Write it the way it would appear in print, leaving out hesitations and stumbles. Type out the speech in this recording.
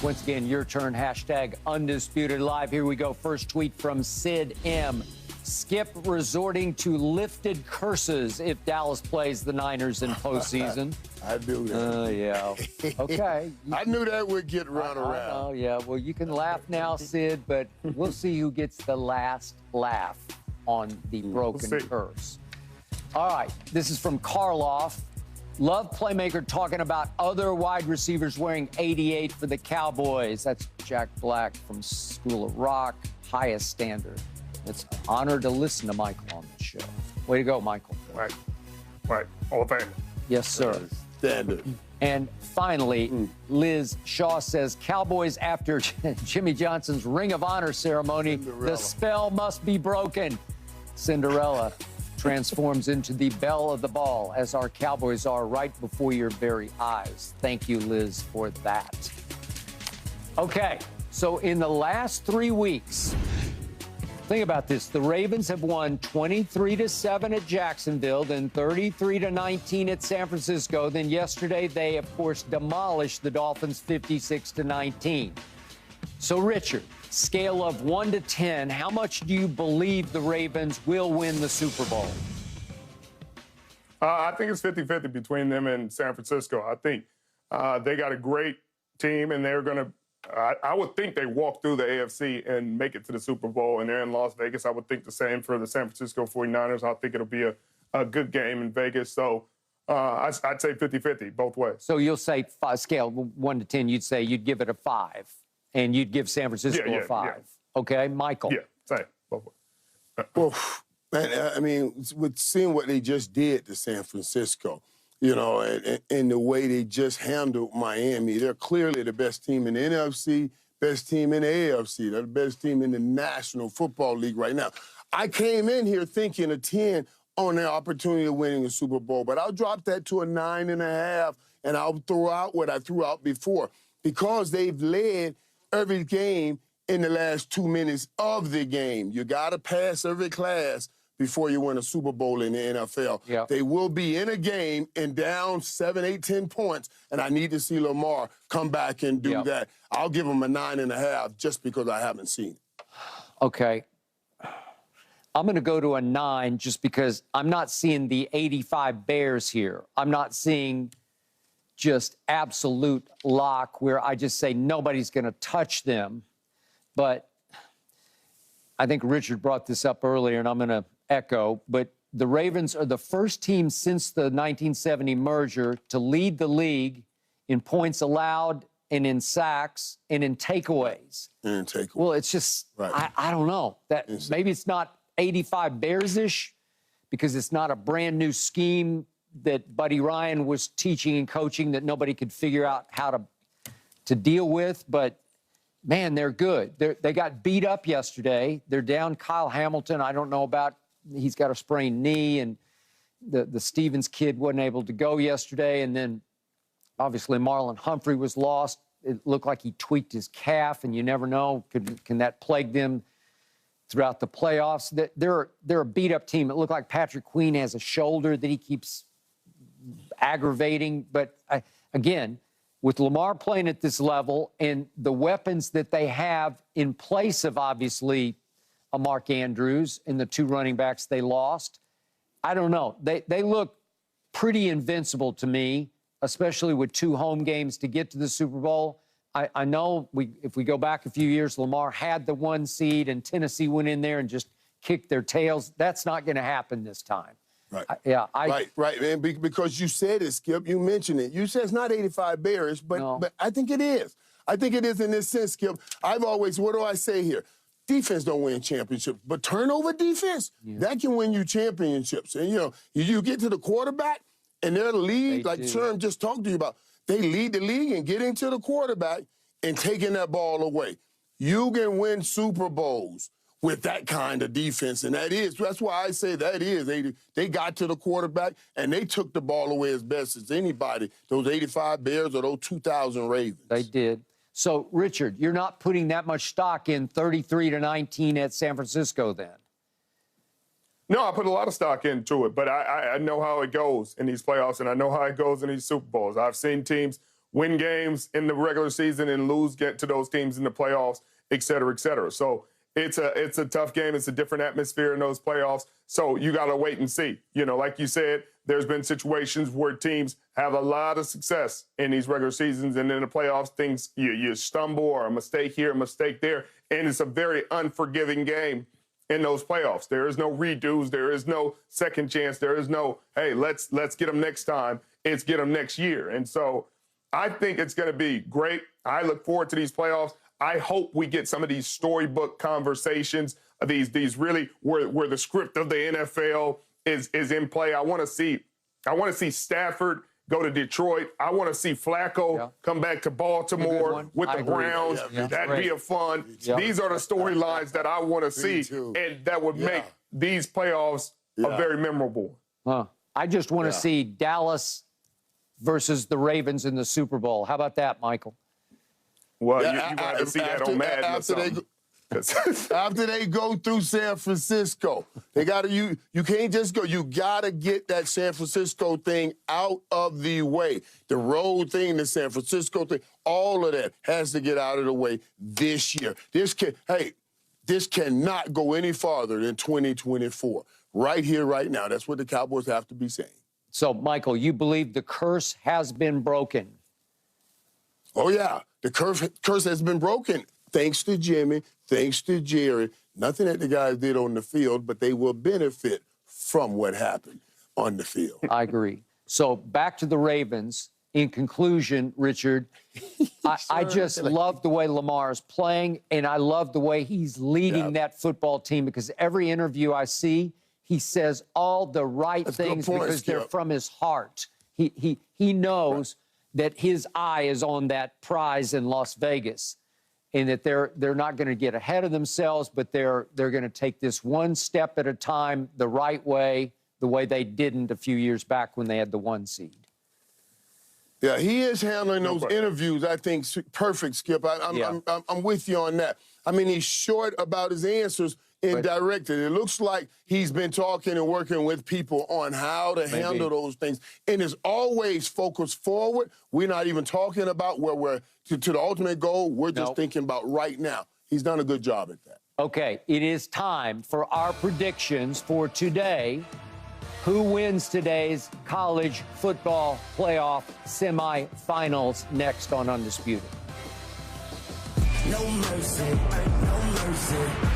Once again, your turn, hashtag Undisputed Live. Here we go. First tweet from Sid M. Skip resorting to lifted curses if Dallas plays the Niners in postseason. I knew that. Yeah. Okay. I knew that would get run around. Oh, yeah. Well, you can laugh now, Sid, but we'll see who gets the last laugh on the broken curse. All right. This is from Karloff. Love playmaker talking about other wide receivers wearing 88 for the Cowboys. That's Jack Black from School of Rock, highest standard. It's an honor to listen to Michael on the show. Way to go, Michael. Right. All of Fame. Yes, sir. Standard. And finally, Liz Shaw says, Cowboys after Jimmy Johnson's Ring of Honor ceremony, the spell must be broken. Cinderella transforms into the belle of the ball, as our Cowboys are right before your very eyes. Thank you, Liz, for that. Okay, so in the last 3 weeks, think about this. The Ravens have won 23-7 at Jacksonville, then 33-19 at San Francisco. Then yesterday, they, of course, demolished the Dolphins 56-19. So, Richard, scale of 1 to 10, how much do you believe the Ravens will win the Super Bowl? I think it's 50-50 between them and San Francisco. I think they got a great team, and they're going to I would think they walk through the AFC and make it to the Super Bowl, and they're in Las Vegas. I would think the same for the San Francisco 49ers. I think it'll be a good game in Vegas. So I'd say 50-50 both ways. So you'll say scale 1 to 10, you'd say you'd give it a 5, and you'd give San Francisco a 5. Yeah. Okay, Michael? Yeah, same, both ways. Well, man, I mean, with seeing what they just did to San Francisco, you know, and the way they just handled Miami. They're clearly the best team in the NFC, best team in the AFC. They're the best team in the National Football League right now. I came in here thinking a 10 on their opportunity of winning a Super Bowl, but I'll drop that to a 9.5, and I'll throw out what I threw out before. Because they've led every game in the last 2 minutes of the game. You got to pass every class before you win a Super Bowl in the NFL. Yep. They will be in a game and down 7, 8, 10 points, and I need to see Lamar come back and do that. I'll give him a 9.5 just because I haven't seen it. Okay. I'm going to go to a 9 just because I'm not seeing the 85 Bears here. I'm not seeing just absolute lock where I just say nobody's going to touch them. But I think Richard brought this up earlier, and I'm going to echo, but the Ravens are the first team since the 1970 merger to lead the league in points allowed and in sacks and in takeaways. Well, it's just, I don't know. That maybe it's not 85 Bears-ish because it's not a brand new scheme that Buddy Ryan was teaching and coaching that nobody could figure out how to deal with, but man, they're good. They got beat up yesterday. They're down Kyle Hamilton. I don't know about, he's got a sprained knee, and the Stevens kid wasn't able to go yesterday. And then, obviously, Marlon Humphrey was lost. It looked like he tweaked his calf, and you never know. Can that plague them throughout the playoffs? They're a beat-up team. It looked like Patrick Queen has a shoulder that he keeps aggravating. But, again, with Lamar playing at this level and the weapons that they have in place of, obviously, a Mark Andrews and the 2 running backs they lost, I don't know. They look pretty invincible to me, especially with 2 home games to get to the Super Bowl. I know if we go back a few years, Lamar had the 1 seed and Tennessee went in there and just kicked their tails. That's not going to happen this time. Right. Right, man, because you said it, Skip. You mentioned it. You said it's not 85 Bears, but I think it is. I think it is in this sense, Skip. I've always, what do I say here? Defense don't win championships, but turnover defense, that can win you championships. And, you know, you get to the quarterback, and they're the lead, like Sherm just talked to you about. They lead the league in getting to the quarterback and taking that ball away. You can win Super Bowls with that kind of defense, and that's why I say that is. They got to the quarterback, and they took the ball away as best as anybody, those 85 Bears or those 2,000 Ravens. They did. So, Richard, you're not putting that much stock in 33-19 at San Francisco then? No, I put a lot of stock into it, but I know how it goes in these playoffs, and I know how it goes in these Super Bowls. I've seen teams win games in the regular season and get to those teams in the playoffs, et cetera, et cetera. So it's a tough game. It's a different atmosphere in those playoffs. So you got to wait and see. You know, like you said, there's been situations where teams have a lot of success in these regular seasons, and in the playoffs, things you stumble or a mistake here, a mistake there, and it's a very unforgiving game in those playoffs. There is no redos. There is no second chance. There is no, hey, let's get them next time. It's get them next year. And so I think it's going to be great. I look forward to these playoffs. I hope we get some of these storybook conversations, these really where the script of the NFL is in play. I want to see Stafford go to Detroit. I want to see Flacco come back to Baltimore with the Browns. That'd be a fun. These are the storylines that I want to see, and that would make these playoffs a very memorable. I just want to see Dallas versus the Ravens in the Super Bowl. How about that, Michael? Well, you might have to see that on Madden or something. After they go through San Francisco, they got to you can't just go. You got to get that San Francisco thing out of the way. The road thing, the San Francisco thing, all of that has to get out of the way this year. This cannot go any farther than 2024. Right here, right now. That's what the Cowboys have to be saying. So, Michael, you believe the curse has been broken? Oh, yeah. The curse has been broken. Thanks to Jimmy, thanks to Jerry. Nothing that the guys did on the field, but they will benefit from what happened on the field. I agree. So back to the Ravens. In conclusion, Richard, I just love the way Lamar is playing, and I love the way he's leading that football team, because every interview I see, he says all the right things because they're from his heart. He knows that his eye is on that prize in Las Vegas, and that they're not going to get ahead of themselves, but they're going to take this one step at a time the right way, the way they didn't a few years back when they had the 1 seed. Yeah, he is handling those interviews, I think, perfect, Skip. I'm with you on that. I mean, he's short about his answers and directed. It looks like he's been talking and working with people on how to handle those things. And it's always focused forward. We're not even talking about where we're to the ultimate goal. We're just thinking about right now. He's done a good job at that. Okay, it is time for our predictions for today. Who wins today's college football playoff semifinals next on Undisputed? No mercy, no mercy.